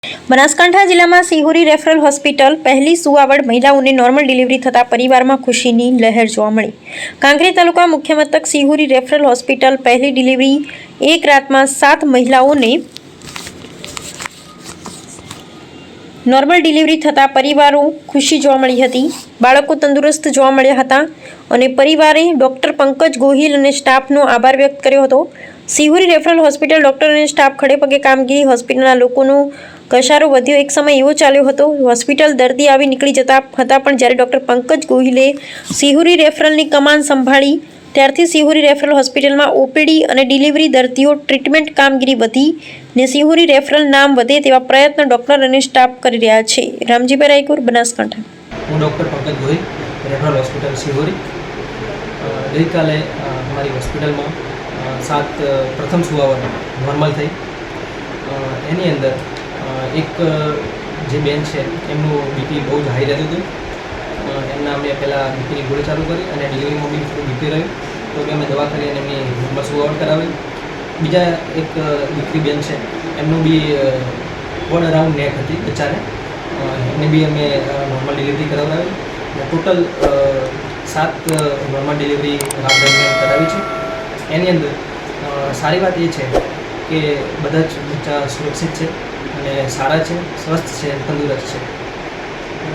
બનાસકાંઠા જિલ્લામાં Sihori referral hospital પહેલી સુવાવડ મહિલાઓને નોર્મલ ડિલિવરી થતાં પરિવારમાં ખુશીની લહેર જોવા મળી। કાંકરેજ તાલુકા મુખ્ય મથક સિહોરી રેફરલ હોસ્પિટલ પહેલી ડિલિવરી એક રાતમાં 7 મહિલાઓને નોર્મલ ડિલિવરી થતાં પરિવારો ખુશી જોવા મળી હતી। બાળકો તંદુરસ્ત જોવા મળ્યા હતા અને પરિવારે ડોક્ટર પંકજ ગોહિલ અને સ્ટાફનો આભાર વ્યક્ત કર્યો હતો। સિહોરી રેફરલ હોસ્પિટલ ડોક્ટર અને સ્ટાફ ખડેપગે કામગીરી હોસ્પિટલના લોકોનો ઘસારો વધ્યો। એક સમય એવો ચાલ્યો હતો હોસ્પિટલ દર્દી આવી નીકળી જતા હતા, પણ જ્યારે ડોક્ટર પંકજ ગોહિલે સિહોરી રેફરલની કમાન સંભાળી ત્યારથી સિહોરી રેફરલ હોસ્પિટલમાં ઓપીડી અને ડિલિવરી દર્દીઓ ટ્રીટમેન્ટ કામગીરી વધી ને સિહોરી રેફરલ નામ વધે તેવા પ્રયત્ન ડોક્ટર અને સ્ટાફ કરી રહ્યા છે। રામજીભાઈ રાયકુર, બનાસકાંઠા। હું doctor Pankaj Gohil, referral hospital Sihori. ગઈકાલે અમારી હોસ્પિટલમાં 7 પ્રથમ સુવાવડ નોર્મલ થઈ। એની અંદર એક જે બેન છે એમનું બીપી બહુ જ હાઈ રહેતું હતું। એમના અમે પહેલાં બીપીની ગોળી ચાલુ કરી અને ડિલિવરીમાં બી થોડું બીપી રહ્યું તો કે અમે દવા કરી અને એમની નોર્મલ સુવાવડ કરાવી। બીજા એક દીકરી બેન છે એમનું બી વન અરાઉન્ડ નેક હતી બચ્ચાને, એમને બી અમે નોર્મલ ડિલિવરી કરાવડાવી અને ટોટલ 7 નોર્મલ ડિલિવરી રાત દરમિયાન કરાવી છે। એની અંદર સારી વાત એ છે કે બધા જ બચ્ચા સુરક્ષિત છે અને સારા છે, સ્વસ્થ છે, તંદુરસ્ત છે।